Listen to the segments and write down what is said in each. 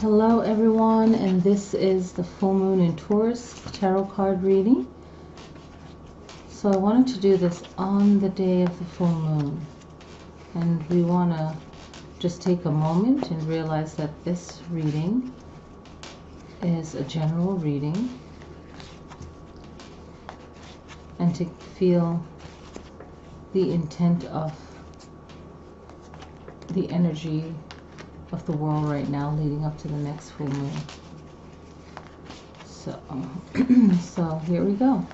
Hello everyone, and this is the full moon in Taurus tarot card reading. So I wanted to do this on the day of the full moon, and we want to just take a moment and realize that this reading is a general reading, and to feel the intent of the energy of the world right now leading up to the next full moon. So here we go.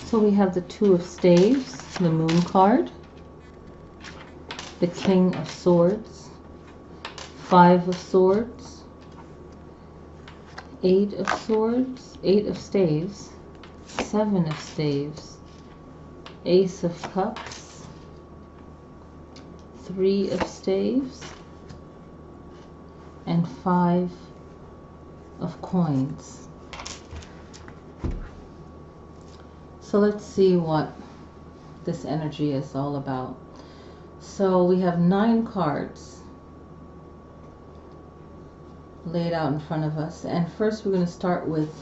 So we have the Two of Staves, the Moon card, the King of Swords, Five of Swords, Eight of Swords, Eight of Staves, Seven of Staves, Ace of Cups, Three of Staves, and Five of Coins. So let's see what this energy is all about. So we have 9 cards laid out in front of us. And first we're going to start with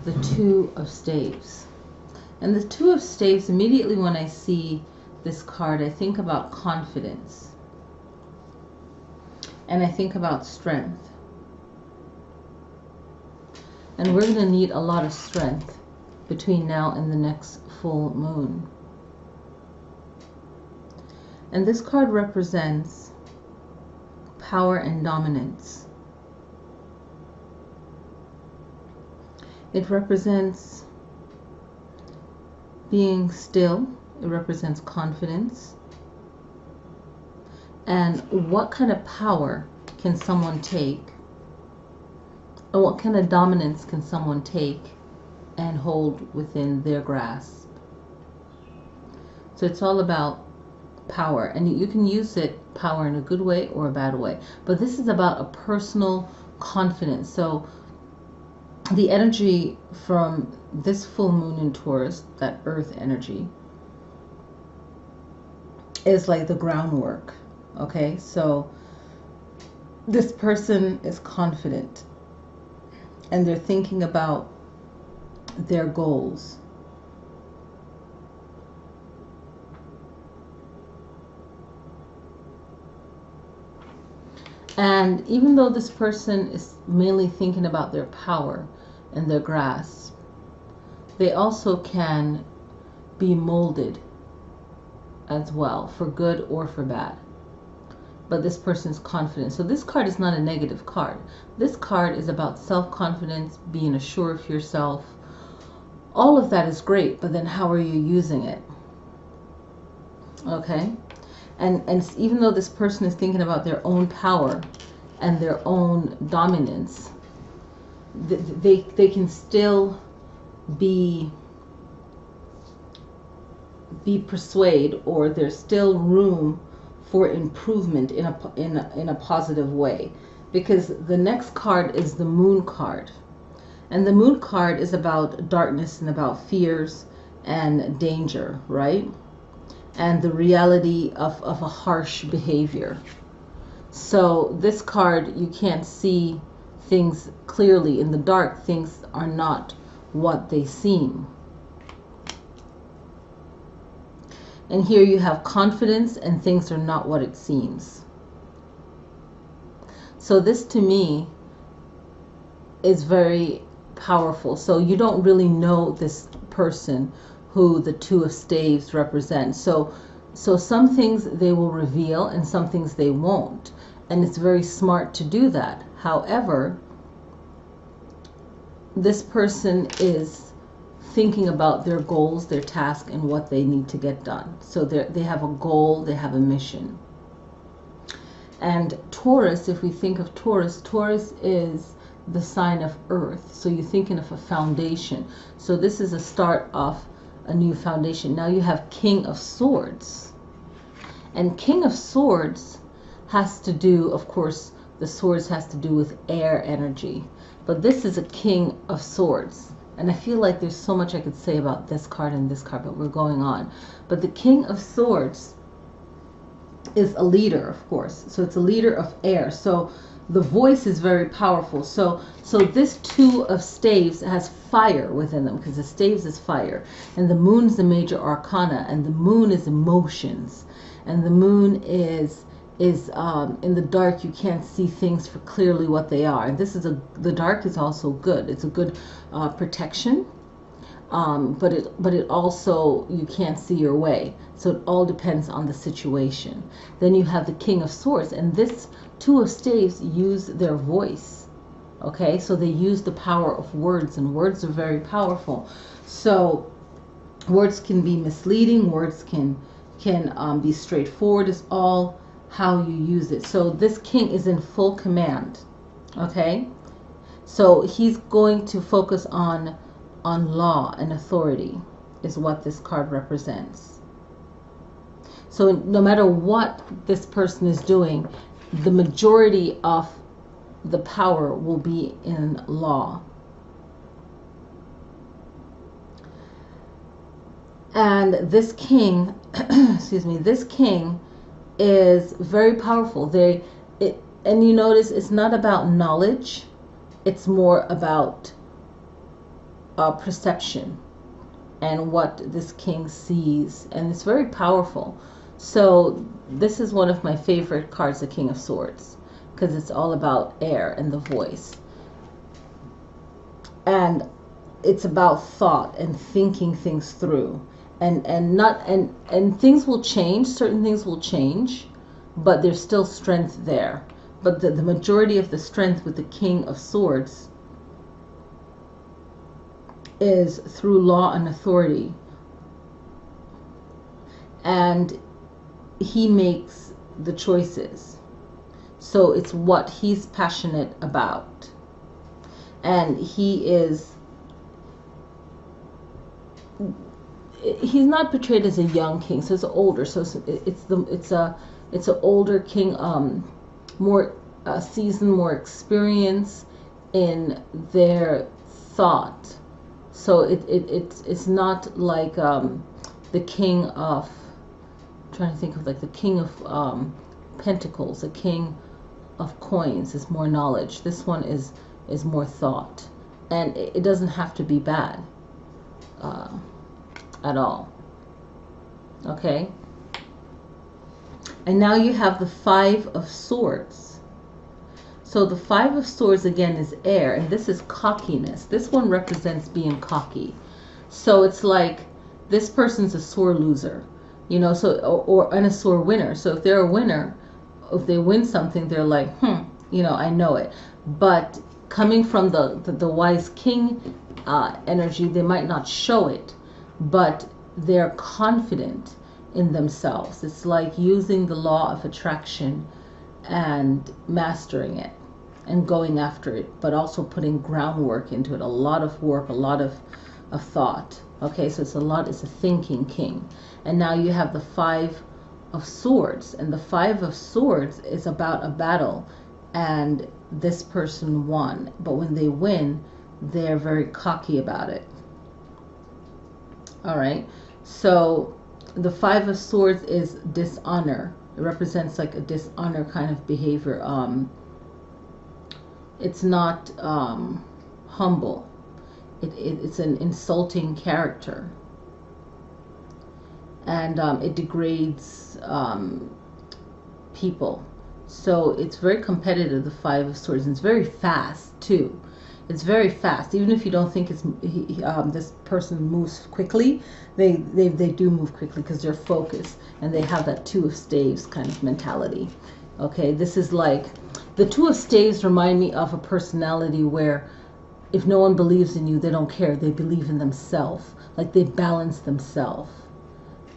the Two of Staves. And the Two of Staves, immediately when I see this card, I think about confidence. And I think about strength. And we're going to need a lot of strength between now and the next full moon. And this card represents power and dominance. It represents being still. It represents confidence. And what kind of power can someone take? Or what kind of dominance can someone take and hold within their grasp? So it's all about power, and you can use power in a good way or a bad way, but this is about a personal confidence. So the energy from this full moon in Taurus, that earth energy, is like the groundwork. Okay, so this person is confident and they're thinking about their goals. And even though this person is mainly thinking about their power and their grasp, they also can be molded as well, for good or for bad. But this person's confident. So this card is not a negative card. This card is about self-confidence, being assured of yourself. All of that is great, but then how are you using it? Okay? And even though this person is thinking about their own power and their own dominance, they can still be persuaded, or there's still room for improvement in a positive way. Because the next card is the Moon card. And the Moon card is about darkness and about fears and danger, right? And the reality of a harsh behavior. So this card, you can't see things clearly. In the dark, things are not what they seem. And here you have confidence, and things are not what it seems. So this, to me, is very powerful. So you don't really know this person who the Two of Staves represents. So some things they will reveal and some things they won't. And it's very smart to do that. However, this person is thinking about their goals, their task, and what they need to get done. So they have a goal, they have a mission. And Taurus, if we think of Taurus, Taurus is the sign of earth. So you're thinking of a foundation. So this is a start of a new foundation. Now you have King of Swords. And King of Swords has to do, of course, the swords has to do with air energy. But this is a King of Swords. And I feel like there's so much I could say about this card and this card, but we're going on. But the King of Swords is a leader, of course. So it's a leader of air. So the voice is very powerful. So this Two of Staves has fire within them, because the staves is fire. And the moon is the major arcana, and the moon is emotions. And the moon is in the dark, you can't see things for clearly what they are. And this is the dark is also good. It's a good protection. But it also, you can't see your way. So it all depends on the situation. Then you have the King of Swords, and this Two of Staves use their voice. Okay, so they use the power of words, and words are very powerful. So words can be misleading, words can be straightforward. It's all how you use it. So this king is in full command. Okay, so he's going to focus on law and authority, is what this card represents. So no matter what this person is doing, the majority of the power will be in law. And this king, excuse me, this king is very powerful. And you notice it's not about knowledge, it's more about perception and what this king sees, and it's very powerful. So this is one of my favorite cards, the King of Swords, because it's all about air and the voice, and it's about thought and thinking things through, and things will change, certain things will change, but there's still strength there. But the majority of the strength with the King of Swords is through law and authority, and he makes the choices. So it's what he's passionate about, and he's not portrayed as a young king, so it's older. So it's an older king, more seasoned, more experience in their thought. So it's not like the king of, I'm trying to think of, like the king of pentacles, the king of coins is more knowledge. This one is more thought, and it doesn't have to be bad at all. Okay, and now you have the Five of Swords. So the Five of Swords again is air, and this is cockiness. This one represents being cocky. So it's like this person's a sore loser, you know, so and a sore winner. So if they're a winner, if they win something, they're like, you know, I know it. But coming from the wise king energy, they might not show it, but they're confident in themselves. It's like using the law of attraction and mastering it and going after it, but also putting groundwork into it, a lot of work, a lot of thought. Okay, so it's a thinking king. And now you have the Five of Swords, and the Five of Swords is about a battle, and this person won, but when they win, they're very cocky about it. All right, so the Five of Swords is dishonor. It represents like a dishonor kind of behavior. It's not humble. It's an insulting character, and it degrades people. So it's very competitive, the Five of Swords, and it's very fast too. It's very fast. Even if you don't think this person moves quickly, they do move quickly because they're focused, and they have that Two of Staves kind of mentality. Okay, this is like, the Two of Staves remind me of a personality where if no one believes in you, they don't care. They believe in themselves. Like they balance themselves.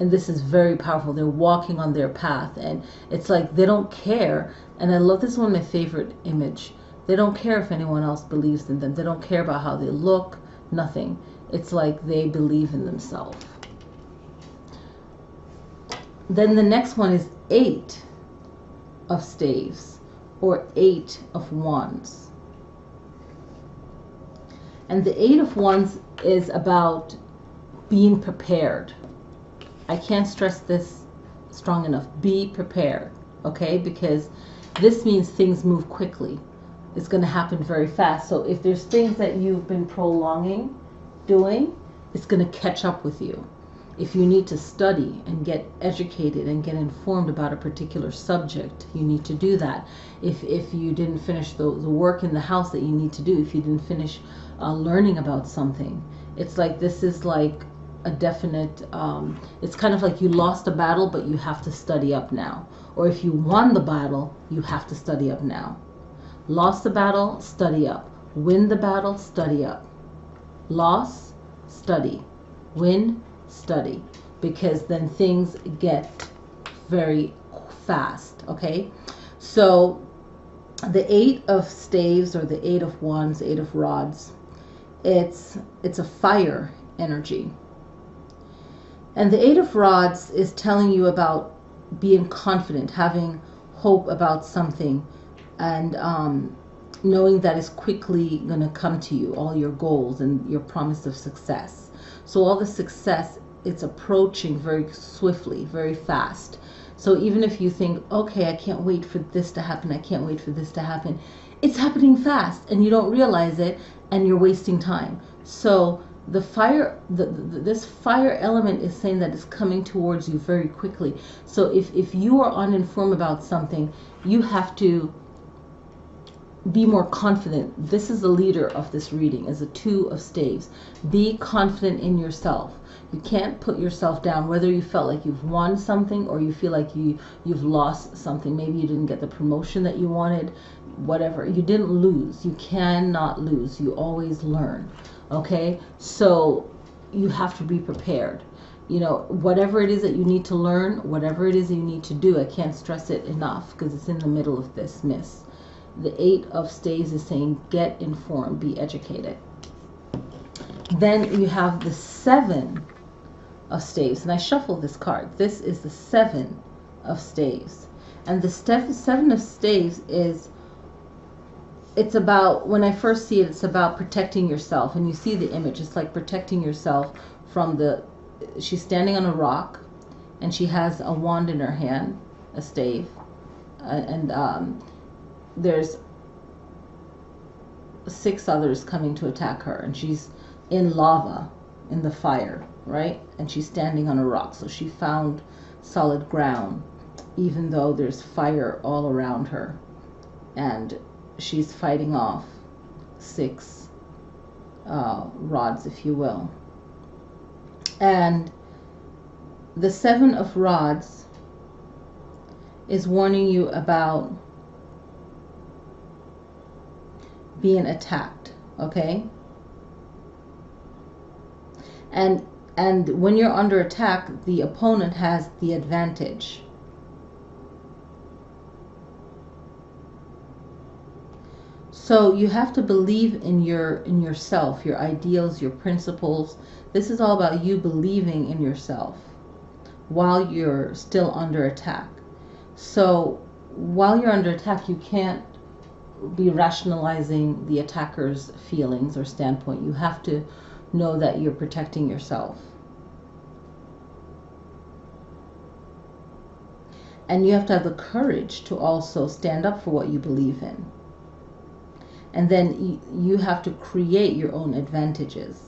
and this is very powerful. They're walking on their path, and it's like they don't care. And I love this, one of my favorite image. They don't care if anyone else believes in them. They don't care about how they look, nothing. It's like they believe in themselves. Then the next one is 8 of staves, or 8 of wands. And the 8 of wands is about being prepared. I can't stress this strong enough. Be prepared, okay? Because this means things move quickly. It's going to happen very fast. So if there's things that you've been prolonging doing, it's going to catch up with you. If you need to study and get educated and get informed about a particular subject, you need to do that. If you didn't finish the work in the house that you need to do, if you didn't finish learning about something, it's like this is like a definite, it's kind of like you lost a battle, but you have to study up now. Or if you won the battle, you have to study up now. Lost the battle, study up. Win the battle, study up. Loss, study. Win, study. Because then things get very fast, okay? So the 8 of staves, or the 8 of wands, 8 of rods, it's a fire energy. And the 8 of rods is telling you about being confident, having hope about something, and knowing that it's quickly going to come to you, all your goals and your promise of success. So all the success, it's approaching very swiftly, very fast. So even if you think, okay, I can't wait for this to happen, I can't wait for this to happen, it's happening fast and you don't realize it, and you're wasting time. So the fire, this fire element is saying that it's coming towards you very quickly. So if you are uninformed about something, you have to be more confident. This is the leader of this reading, is a 2 of staves. Be confident in yourself. You can't put yourself down, whether you felt like you've won something or you feel like you've lost something. Maybe you didn't get the promotion that you wanted, whatever. You didn't lose. You cannot lose. You always learn. Okay? So you have to be prepared. You know, whatever it is that you need to learn, whatever it is that you need to do, I can't stress it enough because it's in the middle of this, miss. The 8 of staves is saying get informed, be educated. Then you have the 7 of staves, and I shuffle this card. This is the 7 of staves, and the 7 of staves is, it's about, when I first see it, it's about protecting yourself. And you see the image, it's like protecting yourself from the, she's standing on a rock and she has a wand in her hand, a stave, and there's 6 others coming to attack her, and she's in lava, in the fire, right? And she's standing on a rock, so she found solid ground, even though there's fire all around her, and she's fighting off 6 rods, if you will. And the 7 of rods is warning you about being attacked, okay? And when you're under attack, the opponent has the advantage. So you have to believe in yourself, your ideals, your principles. This is all about you believing in yourself while you're still under attack. So while you're under attack, you can't be rationalizing the attacker's feelings or standpoint. You have to know that you're protecting yourself. And you have to have the courage to also stand up for what you believe in. And then you have to create your own advantages.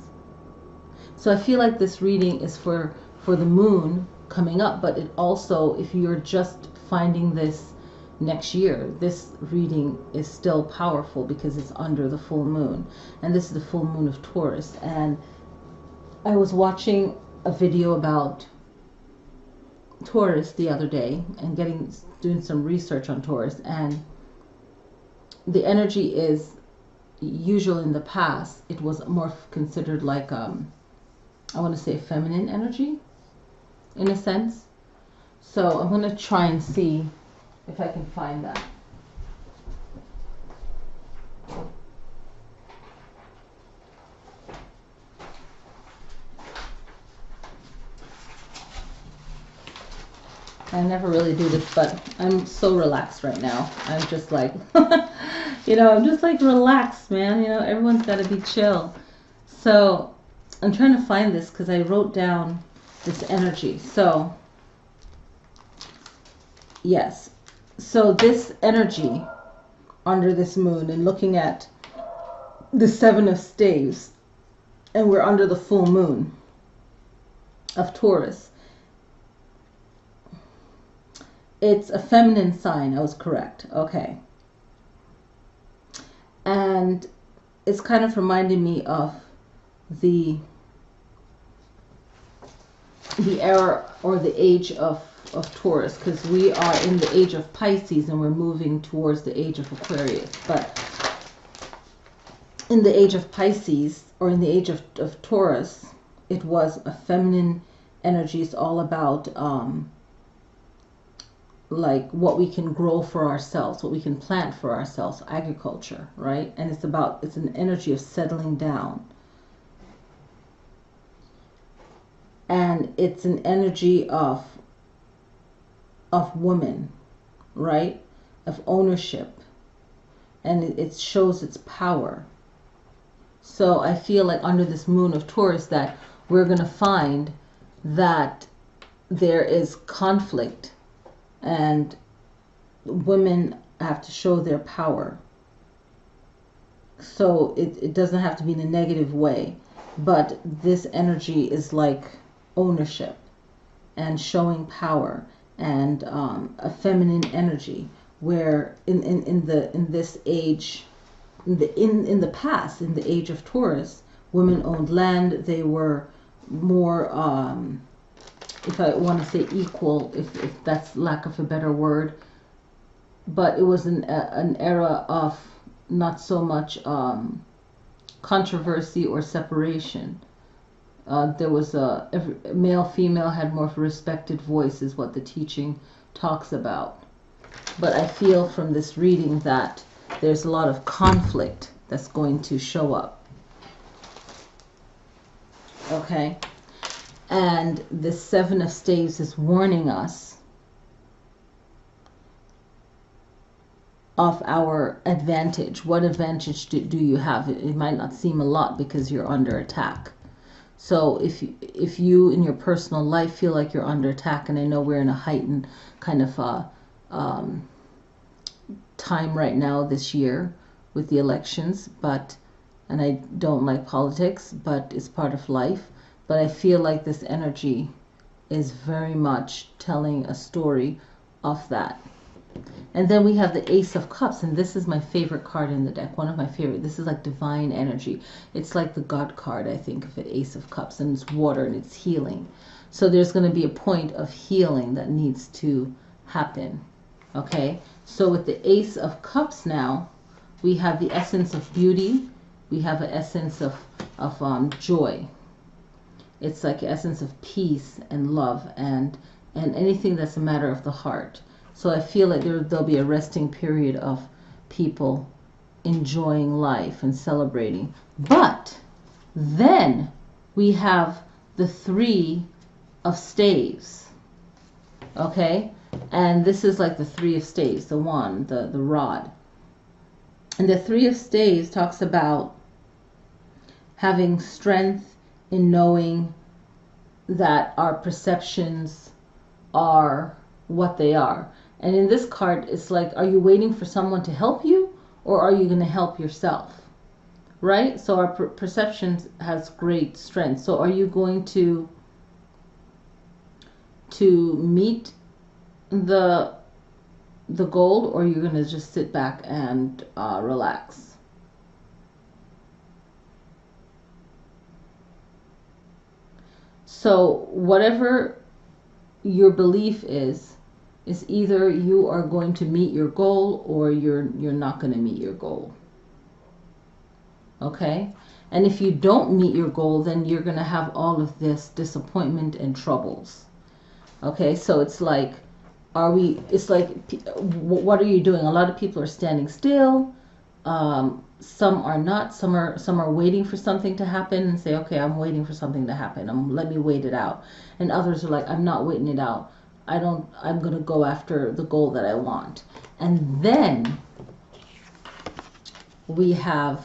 So I feel like this reading is for the moon coming up, but it also, if you're just finding this next year, this reading is still powerful because it's under the full moon, and this is the full moon of Taurus. And I was watching a video about Taurus the other day and doing some research on Taurus, and the energy is usual. In the past it was more considered like I want to say feminine energy. in a sense. So I'm going to try and see if I can find that. I never really do this, but I'm so relaxed right now. I'm just like, I'm just like relaxed, man. Everyone's got to be chill. So I'm trying to find this because I wrote down this energy. So, yes. So this energy under this moon, and looking at the 7 of staves, and we're under the full moon of Taurus. It's a feminine sign. I was correct. Okay. And it's kind of reminding me of the era or the age of Taurus, because we are in the age of Pisces and we're moving towards the age of Aquarius. But in the age of Pisces, or in the age of Taurus, it was a feminine energy. It's all about like what we can grow for ourselves, what we can plant for ourselves, agriculture, right? And it's an energy of settling down. And it's an energy of woman, right? Of ownership. And it shows its power. So I feel like under this moon of Taurus that we're going to find that there is conflict and women have to show their power. So it doesn't have to be in a negative way, but this energy is like ownership and showing power, and a feminine energy, where in this age, in the past, in the age of Taurus, women owned land. They were more if I want to say equal, if that's lack of a better word, but it was an era of not so much controversy or separation. There was every male, female had more of a respected voice, is what the teaching talks about. But I feel from this reading that there's a lot of conflict that's going to show up. Okay? And the 7 of staves is warning us of our advantage. What advantage do you have? It might not seem a lot because you're under attack. So if you in your personal life feel like you're under attack, and I know we're in a heightened kind of time right now this year with the elections, and I don't like politics, but it's part of life. But I feel like this energy is very much telling a story of that. And then we have the Ace of Cups, and this is my favorite card in the deck, one of my favorite. This is like divine energy. It's like the God card, I think, of it, Ace of Cups, and it's water and it's healing. So there's going to be a point of healing that needs to happen. Okay, so with the Ace of Cups now, we have the essence of beauty. We have an essence of joy. It's like an essence of peace and love and anything that's a matter of the heart. So I feel like there'll be a resting period of people enjoying life and celebrating. But then we have the 3 of staves. Okay? And this is like the 3 of staves, the wand, the rod. And the 3 of staves talks about having strength in knowing that our perceptions are what they are. And in this card, it's like, are you waiting for someone to help you, or are you going to help yourself? Right? So our perceptions has great strength. So are you going to meet the goal, or are you going to just sit back and relax? So whatever your belief is either you are going to meet your goal or you're not going to meet your goal. Okay? And if you don't meet your goal, then you're going to have all of this disappointment and troubles. Okay, so it's like, it's like, what are you doing? A lot of people are standing still. Some are not. Some are waiting for something to happen and say, okay, I'm waiting for something to happen. Let me wait it out. And others are like, I'm not waiting it out. I'm going to go after the goal that I want. And then we have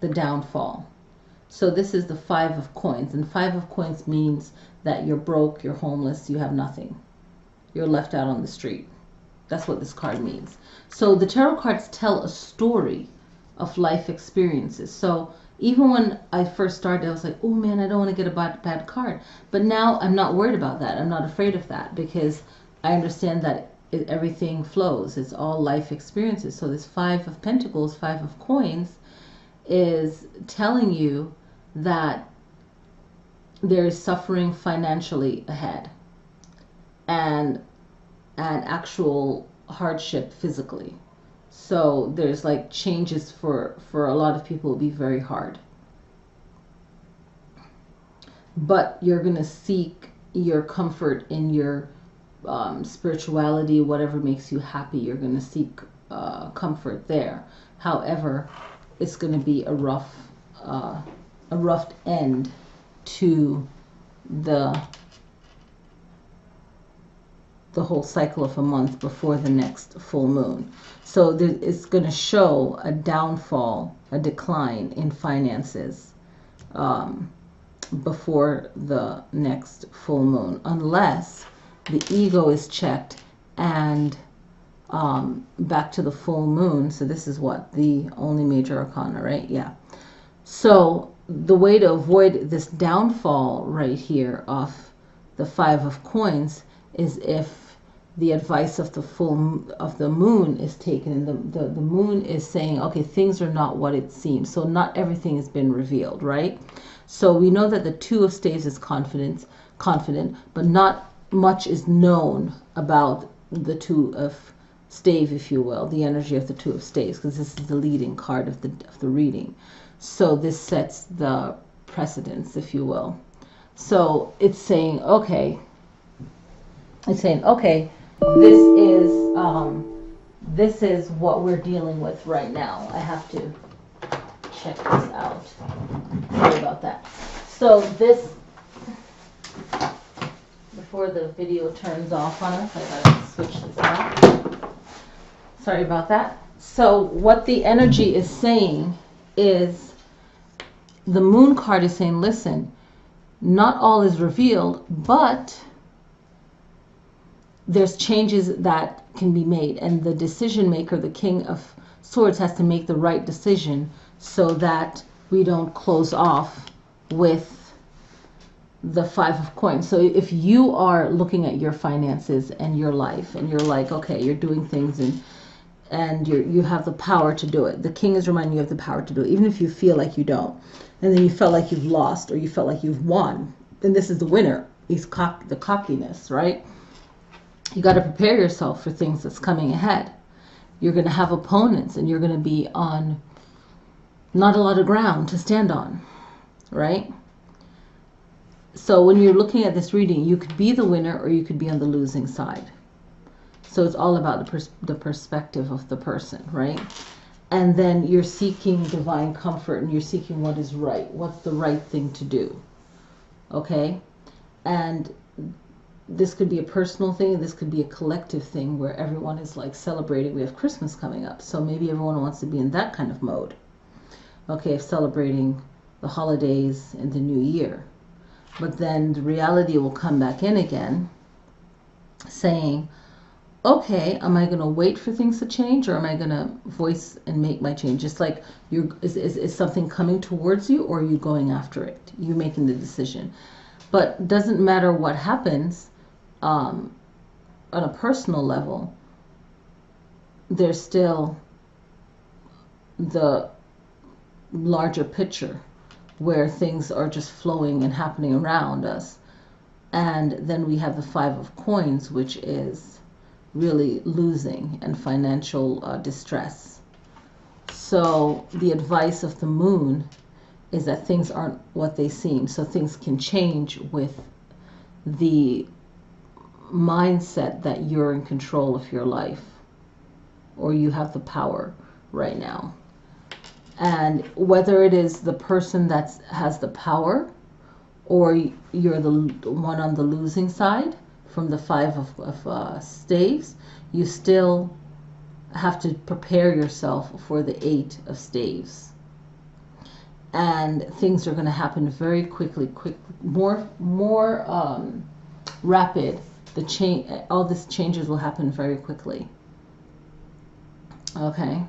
the downfall. So this is the 5 of coins. And 5 of coins means that you're broke, you're homeless, you have nothing. You're left out on the street. That's what this card means. So the tarot cards tell a story of life experiences. So even when I first started, I was like, oh man, I don't want to get a bad card. But now I'm not worried about that. I'm not afraid of that, because I understand that everything flows. It's all life experiences. So this 5 of Pentacles, 5 of coins, is telling you that there is suffering financially ahead, and actual hardship physically. So there's like changes for a lot of people. Will be very hard, but you're going to seek your comfort in your spirituality, whatever makes you happy. You're going to seek comfort there. However, it's going to be a rough end to the whole cycle of a month before the next full moon. So it's going to show a downfall, a decline in finances before the next full moon, unless the ego is checked and back to the full moon. So this is what, the only major arcana, right? Yeah. So the way to avoid this downfall right here of the 5 of coins is if the advice of the moon is taken, and the moon is saying, okay, things are not what it seems. So not everything has been revealed, right? So we know that the 2 of staves is confident, but not much is known about the 2 of stave, if you will, the energy of the 2 of staves, because this is the leading card of the reading. So this sets the precedence, if you will. So it's saying, okay, this is what we're dealing with right now. I have to check this out. Sorry about that. So this, before the video turns off on us, I gotta switch this out. Sorry about that. So what the energy is saying is, the moon card is saying, listen, not all is revealed, but there's changes that can be made, and the decision maker, the King of Swords, has to make the right decision so that we don't close off with the 5 of coins. So if you are looking at your finances and your life, and you're like, okay, you're doing things and you have the power to do it. The King is reminding you of the power to do it, even if you feel like you don't. And then you felt like you've lost, or you felt like you've won. And this is the winner. He's the cockiness, right? You got to prepare yourself for things that's coming ahead. You're going to have opponents, and you're going to be on not a lot of ground to stand on, right? So when you're looking at this reading, you could be the winner or you could be on the losing side. So it's all about the perspective of the person, right? And then you're seeking divine comfort, and you're seeking what is right. What's the right thing to do? Okay? And this could be a personal thing, and this could be a collective thing where everyone is like celebrating. We have Christmas coming up, so maybe everyone wants to be in that kind of mode. Okay, of celebrating the holidays and the new year. But then the reality will come back in again, saying, okay, am I going to wait for things to change, or am I going to voice and make my change? Just like, is something coming towards you, or are you going after it? You're making the decision. But doesn't matter what happens on a personal level, there's still the larger picture where things are just flowing and happening around us. And then we have the 5 of coins, which is really losing and financial distress. So the advice of the moon is that things aren't what they seem. So things can change with the mindset that you're in control of your life, or you have the power right now. And whether it is the person that has the power, or you're the one on the losing side from the Five of Staves, you still have to prepare yourself for the Eight of Staves. And things are going to happen very quickly, more rapid. All these changes will happen very quickly. Okay.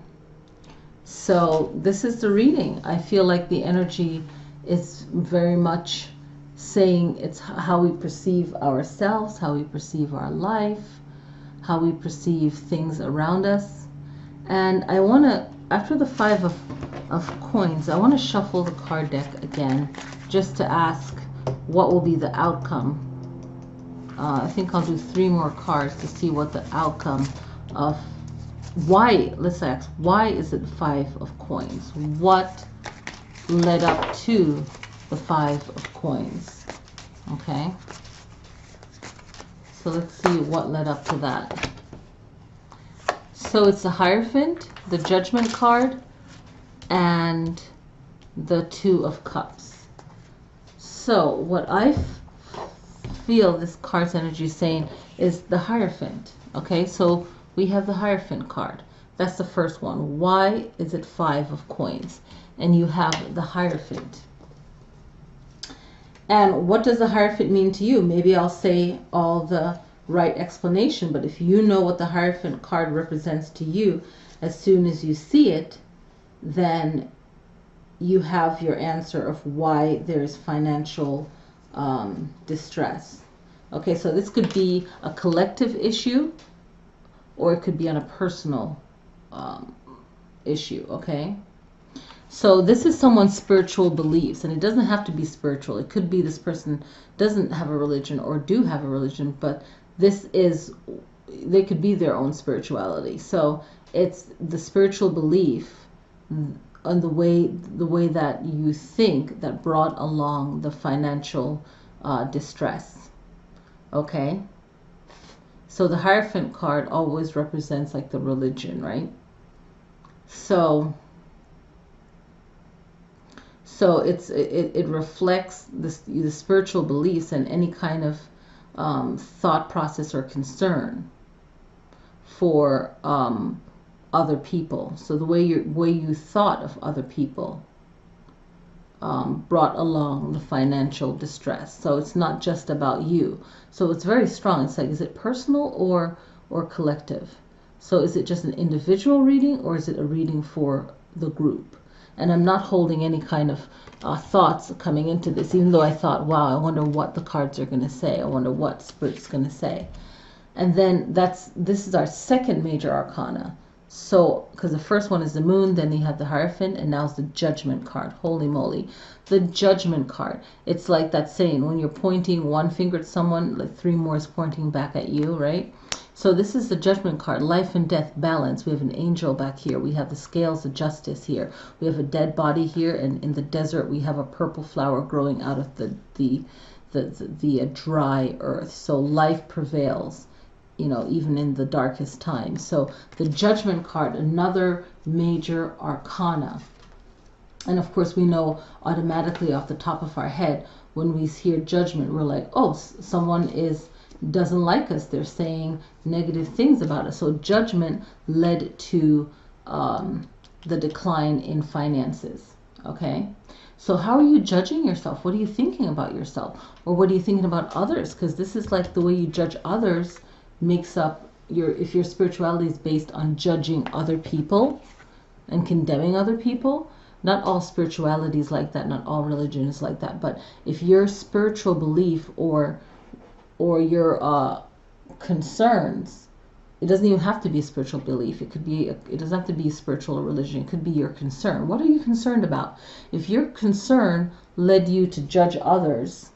So this is the reading. I feel like the energy is very much saying it's how we perceive ourselves, how we perceive our life, how we perceive things around us. And I want to, after the Five of Coins, I want to shuffle the card deck again just to ask what will be the outcome. I think I'll do 3 more cards to see what the outcome of why, let's ask, why is it 5 of Coins? What led up to the 5 of Coins? Okay. So let's see what led up to that. So it's the Hierophant, the Judgment card, and the 2 of Cups. So what I feel this card's energy is saying is the Hierophant. Okay, so we have the Hierophant card. That's the first one. Why is it 5 of Coins? And you have the Hierophant. And what does the Hierophant mean to you? Maybe I'll say all the right explanation, but if you know what the Hierophant card represents to you, as soon as you see it, then you have your answer of why there's financial distress. Okay, so this could be a collective issue, or it could be on a personal issue. Okay, so this is someone's spiritual beliefs, and it doesn't have to be spiritual. It could be this person doesn't have a religion or do have a religion, but they could be their own spirituality. So it's the spiritual belief on the way that you think that brought along the financial distress. Okay, so the Hierophant card always represents like the religion, right? So it reflects the spiritual beliefs and any kind of thought process or concern for other people. So the way you thought of other people brought along the financial distress. So it's not just about you. So it's very strong. It's like, is it personal or collective? So is it just an individual reading, or is it a reading for the group? And I'm not holding any kind of thoughts coming into this, even though I thought, wow, I wonder what the cards are going to say. I wonder what Spirit's going to say. And then this is our second major arcana. So, because the first one is the Moon, then you have the Hierophant, and now it's the Judgment card. Holy moly. The Judgment card. It's like that saying, when you're pointing one finger at someone, like 3 more is pointing back at you, right? So this is the Judgment card. Life and death balance. We have an angel back here. We have the scales of justice here. We have a dead body here, and in the desert we have a purple flower growing out of the dry earth. So life prevails, you know, even in the darkest times. So the Judgment card, another major arcana. And of course we know automatically off the top of our head, when we hear Judgment, we're like, oh, someone doesn't like us. They're saying negative things about us. So Judgment led to the decline in finances. Okay, so how are you judging yourself? What are you thinking about yourself? Or what are you thinking about others? Because this is like the way you judge others makes up if your spirituality is based on judging other people and condemning other people. Not all spirituality is like that, not all religion is like that, but if your spiritual belief or your concerns, it doesn't even have to be a spiritual belief. It doesn't have to be spiritual or religion. It could be your concern. What are you concerned about? If your concern led you to judge others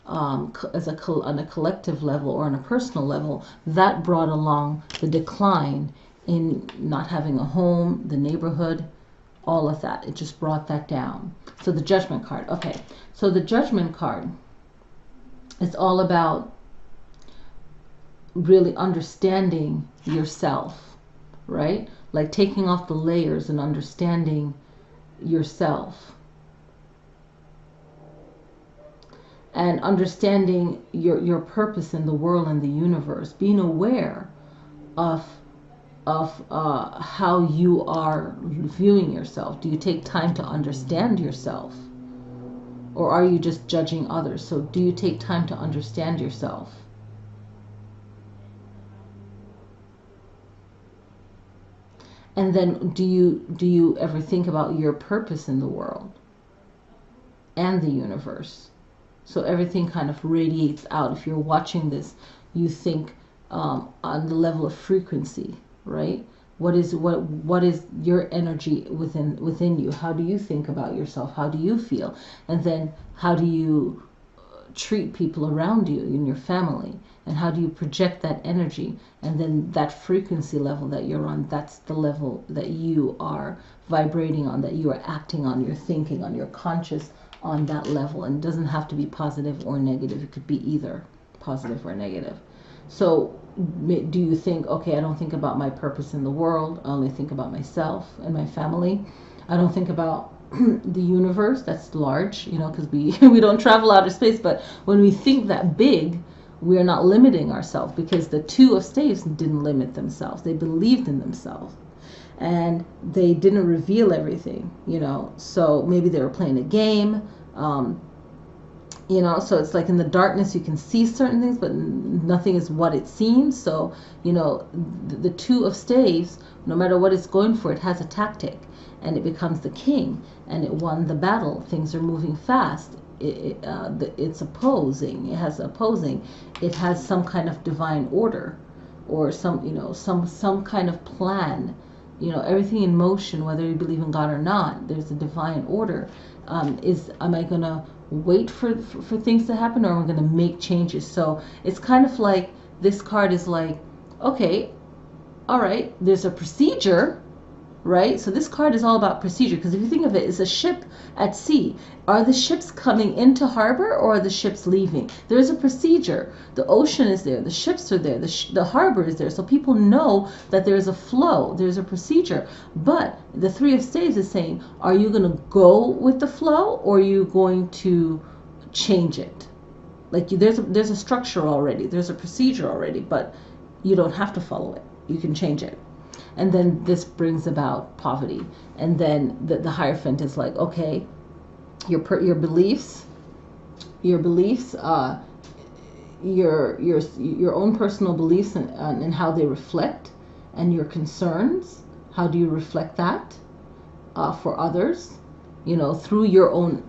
on a collective level or on a personal level, that brought along the decline in not having a home, the neighborhood, all of that. It just brought that down. So the Judgment card. Okay, so the Judgment card is all about really understanding yourself, right? Like taking off the layers and understanding yourself. And understanding your purpose in the world and the universe. Being aware of how you are viewing yourself. Do you take time to understand yourself? Or are you just judging others? So do you take time to understand yourself? And then do you ever think about your purpose in the world and the universe? So everything kind of radiates out. If you're watching this, you think on the level of frequency, right? What is your energy within you? How do you think about yourself? How do you feel? And then how do you treat people around you in your family? And how do you project that energy? And then that frequency level that you're on, that's the level that you are vibrating on, that you are acting on, you're thinking on, you're conscious on that level. And it doesn't have to be positive or negative. It could be either positive or negative. So do you think, okay, I don't think about my purpose in the world, I only think about myself and my family. I don't think about the universe, that's large, because we don't travel outer space. But when we think that big, we are not limiting ourselves, because the two of staves didn't limit themselves. They believed in themselves, and they didn't reveal everything, so maybe they were playing a game. So it's like in the darkness you can see certain things, but nothing is what it seems. So the two of staves, no matter what it's going for, it has a tactic, and it becomes the king, and it won the battle. Things are moving fast. It's opposing. It has opposing. It has some kind of divine order, or some kind of plan. Everything in motion, whether you believe in God or not, there's a divine order. Am I gonna wait for things to happen, or am I gonna make changes? So it's kind of like, this card is like, okay, all right, there's a procedure, right? So this card is all about procedure, because if you think of it, it's a ship at sea. Are the ships coming into harbor, or are the ships leaving? There's a procedure. The ocean is there, the ships are there, the harbor is there, so people know that there's a flow, there's a procedure. But the Three of Staves is saying, are you going to go with the flow, or are you going to change it? Like, there's a structure already, there's a procedure already, but you don't have to follow it. You can change it. And then this brings about poverty. And then the Hierophant is like, okay, your beliefs, your own personal beliefs, and how they reflect, and your concerns, how do you reflect that for others, through your own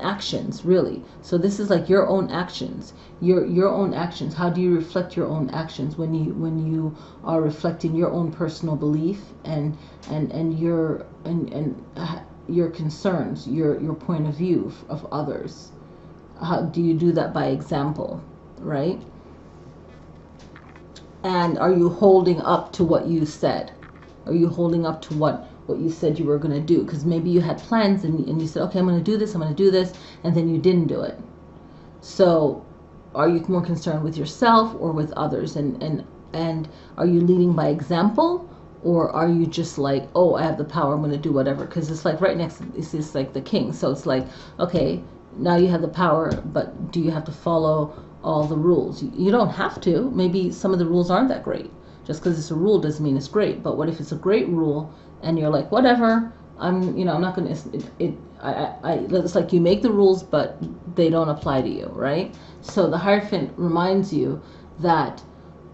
actions, really. So this is like your own actions, your own actions. How do you reflect your own actions when you are reflecting your own personal belief and your concerns, your point of view of others? How do you do that? By example, right? And are you holding up to what you said? Are you holding up to what you said you were going to do? Because maybe you had plans, and you said, okay, I'm going to do this, and then you didn't do it. So are you more concerned with yourself or with others? And are you leading by example, or are you just like, oh, I have the power, I'm going to do whatever? Because it's like right next, it's like the king. So it's like, okay, now you have the power, but do you have to follow all the rules? You don't have to. Maybe some of the rules aren't that great. Just because it's a rule doesn't mean it's great. But what if it's a great rule, and you're like, whatever, I'm not going to, it's like you make the rules, but they don't apply to you, right? So the Hierophant reminds you that,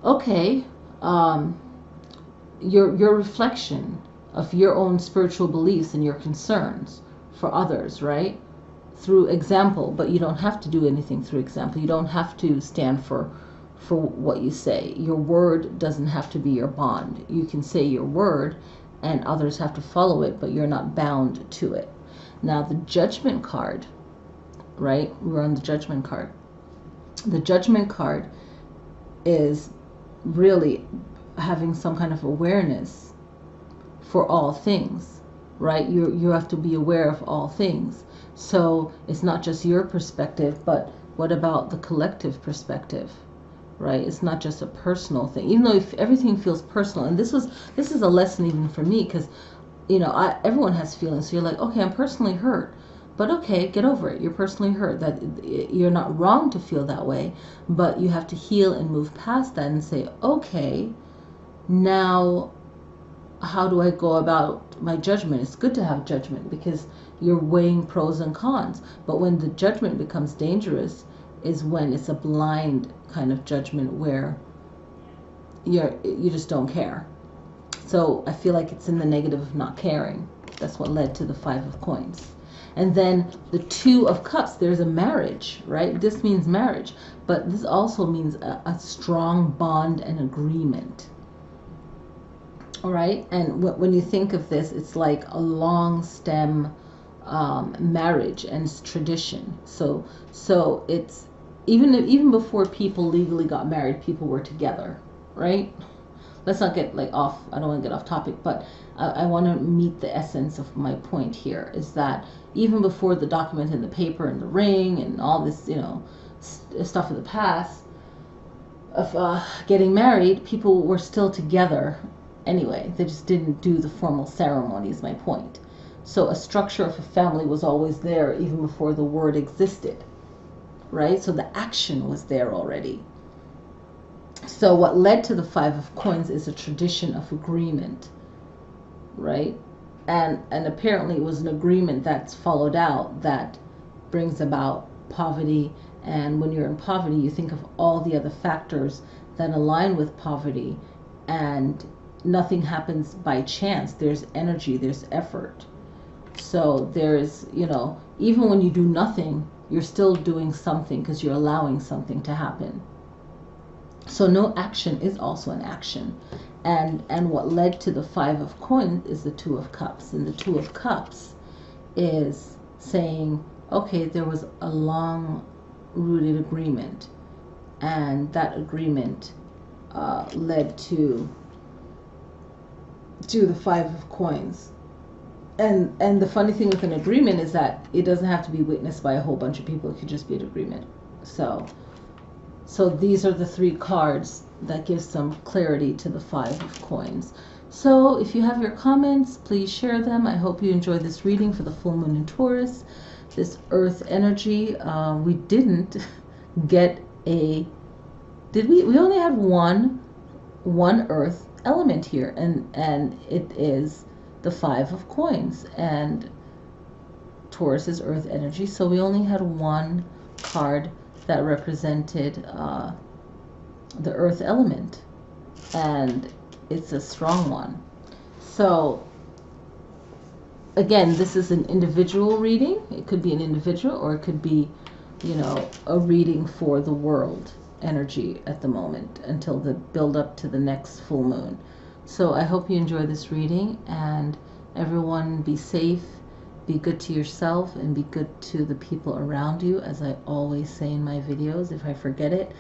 okay, your reflection of your own spiritual beliefs and your concerns for others, right? Through example, but you don't have to do anything through example. You don't have to stand for what you say. Your word doesn't have to be your bond. You can say your word, and others have to follow it, but you're not bound to it. Now the Judgment card, right? We're on the Judgment card. The Judgment card is really having some kind of awareness for all things, right? You have to be aware of all things. So it's not just your perspective, but what about the collective perspective? right? It's not just a personal thing, even though if everything feels personal. And this is a lesson even for me, because everyone has feelings. So you're like, okay, I'm personally hurt, but okay, get over it. You're personally hurt. That you're not wrong to feel that way, but you have to heal and move past that and say, okay, now how do I go about my judgment? It's good to have judgment because you're weighing pros and cons. But when the judgment becomes dangerous is when it's a blind kind of judgment where you just don't care. So I feel like it's in the negative of not caring. That's what led to the 5 of coins. And then the 2 of cups, there's a marriage, right? This means marriage, but this also means a strong bond and agreement. All right, and when you think of this, it's like a long stem marriage and tradition. So it's even before people legally got married, people were together, right? Let's not get off. I don't want to get off topic, but I want to meet the essence of my point here. Is that even before the document and the paper and the ring and all this, stuff of the past of getting married, people were still together. Anyway, they just didn't do the formal ceremony, is my point. So a structure of a family was always there even before the word existed, right? So the action was there already. So what led to the 5 of coins is a tradition of agreement, right? And apparently it was an agreement that's followed out that brings about poverty. And when you're in poverty, you think of all the other factors that align with poverty, and nothing happens by chance. There's energy, there's effort. So there's, even when you do nothing, you're still doing something because you're allowing something to happen. So no action is also an action. And what led to the 5 of coins is the 2 of cups. And the 2 of cups is saying, okay, there was a long-rooted agreement. And that agreement led to the 5 of coins. And the funny thing with an agreement is that it doesn't have to be witnessed by a whole bunch of people. It could just be an agreement. So these are the 3 cards that give some clarity to the 5 of coins. So if you have your comments, please share them. I hope you enjoyed this reading for the full moon in Taurus, this earth energy. We didn't get did we? We only had one earth element here, and it is the 5 of coins, and Taurus is earth energy. So we only had one card that represented the earth element, and it's a strong one. So again, this is an individual reading. It could be an individual, or it could be a reading for the world energy at the moment until the build up to the next full moon. So I hope you enjoy this reading, and everyone be safe, be good to yourself, and be good to the people around you, as I always say in my videos. If I forget it,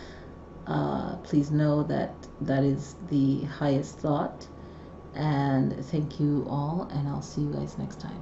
please know that that is the highest thought. And thank you all, and I'll see you guys next time.